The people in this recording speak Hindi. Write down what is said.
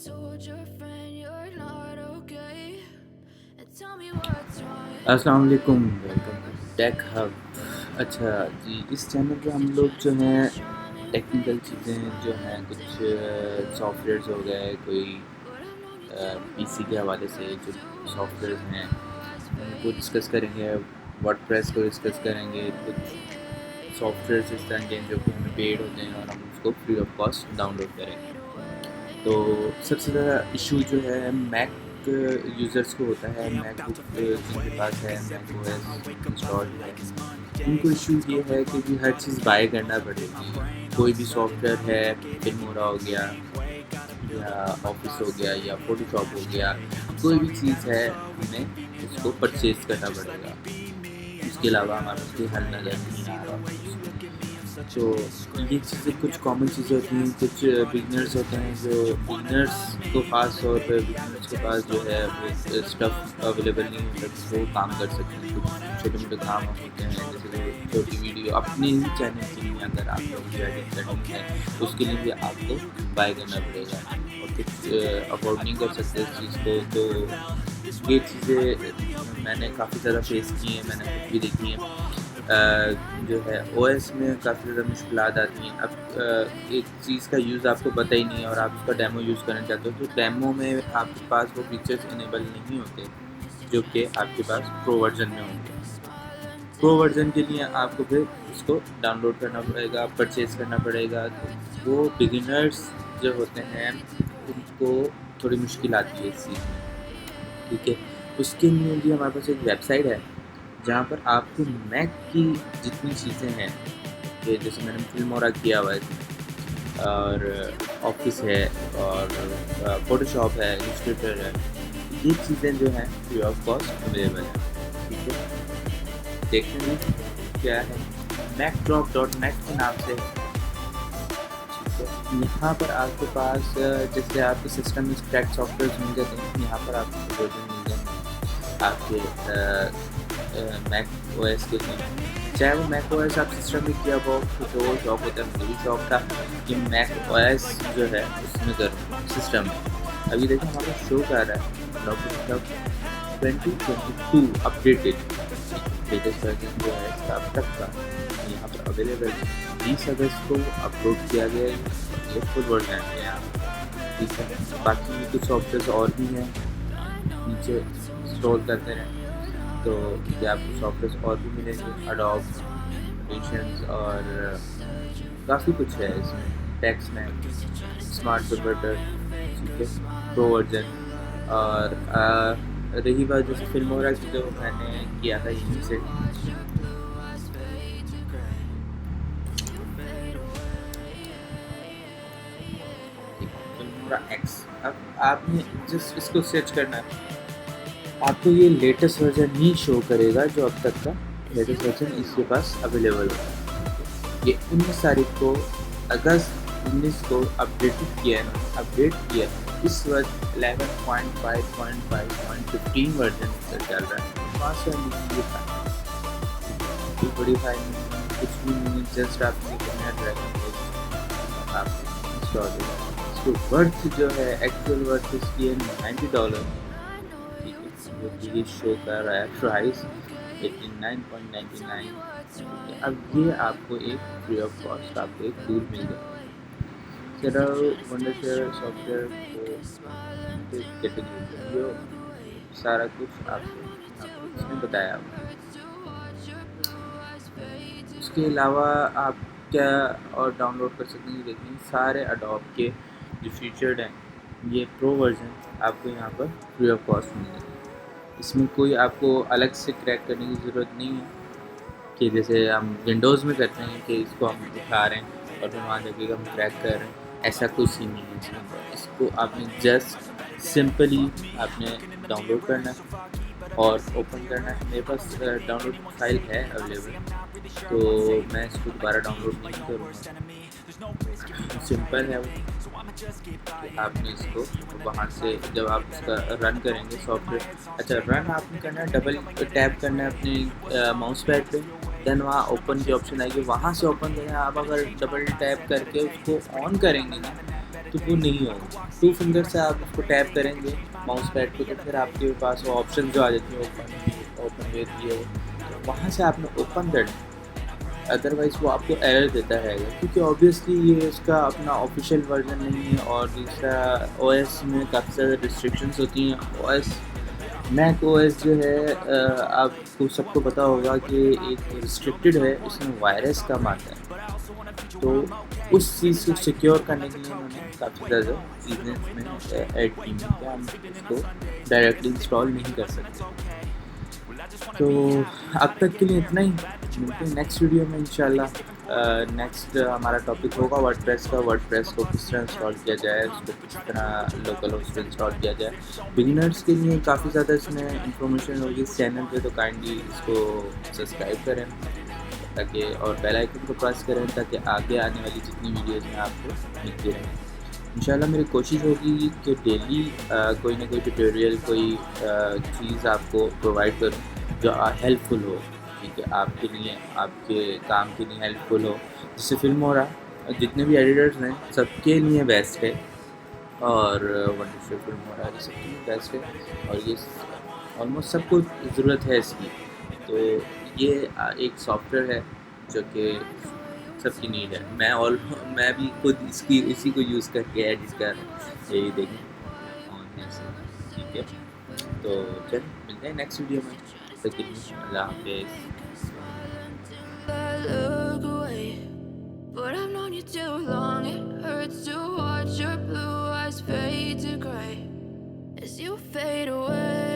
अस्सलाम वालेकुम, वेलकम टू टेक हब। अच्छा जी, इस चैनल पे हम लोग जो हैं टेक्निकल चीज़ें जो हैं कुछ सॉफ्टवेयर्स हो गए, कोई पीसी के हवाले से जो सॉफ्टवेयर्स हैं उनको डिस्कस करेंगे। वर्डप्रेस को डिस्कस करेंगे। कुछ सॉफ्टवेयर्स इस तरह के जो कि हमें पेड होते हैं और हम उसको फ्री ऑफ कॉस्ट डाउनलोड करेंगे। तो सबसे ज़्यादा इशू जो है मैक यूज़र्स को होता है। मैकबुक जिनके पास है macOS इंस्टॉल है, उनको इशू ये है कि हर चीज़ बाय करना पड़ेगी। कोई भी सॉफ्टवेयर है, फिल्मोरा हो गया या ऑफिस हो गया या फ़ोटोशॉप हो गया, कोई भी चीज़ है हमें उसको परचेज़ करना पड़ेगा। उसके अलावा हमारे पास कोई हल नज़र नहीं आ रहा। तो ये चीज़ें कुछ कॉमन चीज़ें होती हैं। कुछ बिगनर्स होते हैं जो बिगनर्स को ख़ास तौर पे बिगनर्स के पास जो है वो स्टफ़ अवेलेबल नहीं होता जिससे वो काम कर सकते हैं। कुछ छोटे मोटे काम होते हैं जैसे कि छोटी वीडियो अपने ही चैनल के लिए अगर आप लोग एडिट करनी है उसके लिए भी आपको बाय करना पड़ेगा और कुछ अफोर्ड नहीं कर सकते इस चीज़ को। तो ये चीज़ें मैंने काफ़ी ज़्यादा फेस की हैं, मैंने खुद भी देखी हैं। जो है ओएस में काफ़ी ज़्यादा मुश्किलात आती हैं। अब एक चीज़ का यूज़ आपको पता ही नहीं है और आप उसका डेमो यूज़ करना चाहते हो, तो डेमो में आपके पास वो फीचर्स इनेबल नहीं होते जो कि आपके पास प्रो वर्जन में होंगे। प्रो वर्जन के लिए आपको फिर उसको डाउनलोड करना पड़ेगा, परचेज़ करना पड़ेगा। तो वो बिगिनर्स जो होते हैं उनको थोड़ी मुश्किल आती है इस चीज़ में, ठीक है। उसके लिए भी हमारे पास एक वेबसाइट है जहाँ पर आपको मैक की जितनी चीज़ें हैं, कि जैसे मैंने फिल्मोरा किया हुआ है और ऑफिस है और फ़ोटोशॉप है, इलस्ट्रेटर है, ये चीज़ें जो हैं फ्री ऑफ कॉस्ट अवेलेबल है, ठीक है। देखते हैं क्या है, macdrop.net के नाम से है, ठीक है। यहाँ पर आपके पास जैसे आपके सिस्टम में क्रैक सॉफ्टवेयर मिल जाते हैं, यहाँ पर आपको वर्जन मिल जाएंगे आपके मैक ओएस के लिए। चाहे वो मैक ओएस आप सिस्टम में किया हो तो वो शौक होता है, मुझे भी शौक था कि मैक ओएस जो है उसमें करूँ सिस्टम में। अभी देखिए हमारा शो कर रहा है लगभग 2022 अपडेटेड लेटेस्ट वर्जन जो है इसका अब तक का यहाँ पर अवेलेबल 20 अगस्त को अपलोड किया गया है। ये फुल वर्जन है यहाँ, ठीक है। बाकी कुछ सॉफ्टवेयर और भी हैं, नीचे स्क्रॉल करते रहें तो क्या आपको सॉफ्टवेयर और भी मिलेंगे, अडोब एडिशंस और काफ़ी कुछ है इसमें। टेक्स्ट में स्मार्ट सपोर्टर, ठीक है, प्रो वर्जन। और रही बात जैसे फिल्मोरा की, जो मैंने किया था यहीं से, फिल्मोरा एक्स। अब आपने जस्ट इसको सर्च करना है, आपको ये लेटेस्ट वर्जन ही शो करेगा जो अब तक का लेटेस्ट वर्जन इसके पास अवेलेबल है। ये 19 तारीख को अगस्त 19 को अपडेट किया है। इस वक्त 11.5.5.15 वर्जन से चल रहा है। 500 MB कोई बड़ी फाइल नहीं, कुछ भी नहीं, जस्ट आपने करना ड्रैग आप इंस्टॉल होगा। इसको वर्थ जो है एक्चुअल वर्थ इसकी है $90, ये शो कर रहा है प्राइस 89.99। अब ये आपको एक फ्री ऑफ कॉस्ट आपको एक टूल मिल जाएगा। वंडरशेयर सॉफ्टवेयर कैटेगरी जो सारा कुछ आपको इसमें बताया हुआ। उसके अलावा आप क्या और डाउनलोड कर सकते हैं, देखिए सारे अडोब के जो फीचर्ड हैं, ये प्रो वर्जन आपको यहाँ पर फ्री ऑफ कॉस्ट मिल जाएगा। इसमें कोई आपको अलग से क्रैक करने की ज़रूरत नहीं है कि जैसे हम विंडोज़ में करते हैं कि इसको हम उठा रहे हैं और फिर वहाँ जाके हम क्रैक कर रहे हैं, ऐसा कुछ ही नहीं है इसमें। इसको आपने जस्ट सिंपली आपने डाउनलोड करना है और ओपन करना है। मेरे पास डाउनलोड फाइल है अवेलेबल, तो मैं इसको दोबारा डाउनलोड नहीं करूँगा। सिंपल है वो, आपने इसको वहाँ से जब आप इसका रन करेंगे सॉफ्टवेयर, अच्छा रन आपने करना है, डबल टैप करना है अपने माउस पैड पे, देन वहाँ ओपन की ऑप्शन आएगी, वहाँ से ओपन करना है। आप अगर डबल टैप करके उसको ऑन करेंगे ना तो तो वो नहीं होगा। टू फिंगर से आप उसको टैप करेंगे माउस पैड को, तो फिर आपके पास वो ऑप्शन जो आ जाती है, ओपन विद ये, तो वहाँ से आपने ओपन दैट, अदरवाइज़ वो आपको एरर देता रहेगा, क्योंकि ऑब्वियसली ये उसका अपना ऑफिशियल वर्जन नहीं है। और दूसरा ओएस में काफ़ी ज़्यादा रिस्ट्रिक्शंस होती हैं। ओएस macOS जो है आपको सबको पता होगा कि एक रिस्ट्रिक्टेड है, उसमें वायरस कम आता है। तो उस चीज़ को सिक्योर करने के लिए उन्होंने काफ़ी ज़्यादा चीज़ें इसमें ऐड की हैं कि हम उसको डायरेक्टली इंस्टॉल नहीं कर सकते। तो अब तक के लिए इतना ही, मिलते हैं नेक्स्ट वीडियो में इंशाल्लाह। नेक्स्ट हमारा टॉपिक होगा वर्डप्रेस का। वर्डप्रेस को किस तरह इंस्टॉल किया जाए, उसको किस तरह लोकल होस्ट पे इंस्टॉल किया जाए। बिगिनर्स के लिए काफ़ी ज़्यादा इसमें इंफॉर्मेशन होगी इस चैनल पे, तो काइंडली इसको सब्सक्राइब करें ताकि, और बेल आइकन को प्रेस करें ताकि आगे आने वाली जितनी वीडियोज़ हैं आपको मिलती रहें। इंशाल्लाह मेरी कोशिश होगी कि डेली कोई ना कोई ट्यूटोरियल, कोई चीज़ आपको प्रोवाइड करूँ जो हेल्पफुल हो, ठीक है, आपके लिए, आपके काम के लिए हेल्पफुल हो। जिससे फिल्म हो रहा, जितने भी एडिटर्स हैं सबके लिए बेस्ट है, और वंडरफुल फिल्म हो रहा है सबके लिए बेस्ट है, और ये ऑलमोस्ट सबको ज़रूरत है इसकी। तो ये एक सॉफ्टवेयर है जो कि सबकी नीड है। मैं भी खुद इसकी इसी को यूज़ करके एडिट कर रहा हूँ, यही देखें ऑन ऐसे, ठीक है। तो चल मिलते हैं नेक्स्ट वीडियो में, तब तक के लिए अल्लाह हाफिज़। look away, but I've known you too long. It hurts to watch your blue eyes fade to gray as you fade away.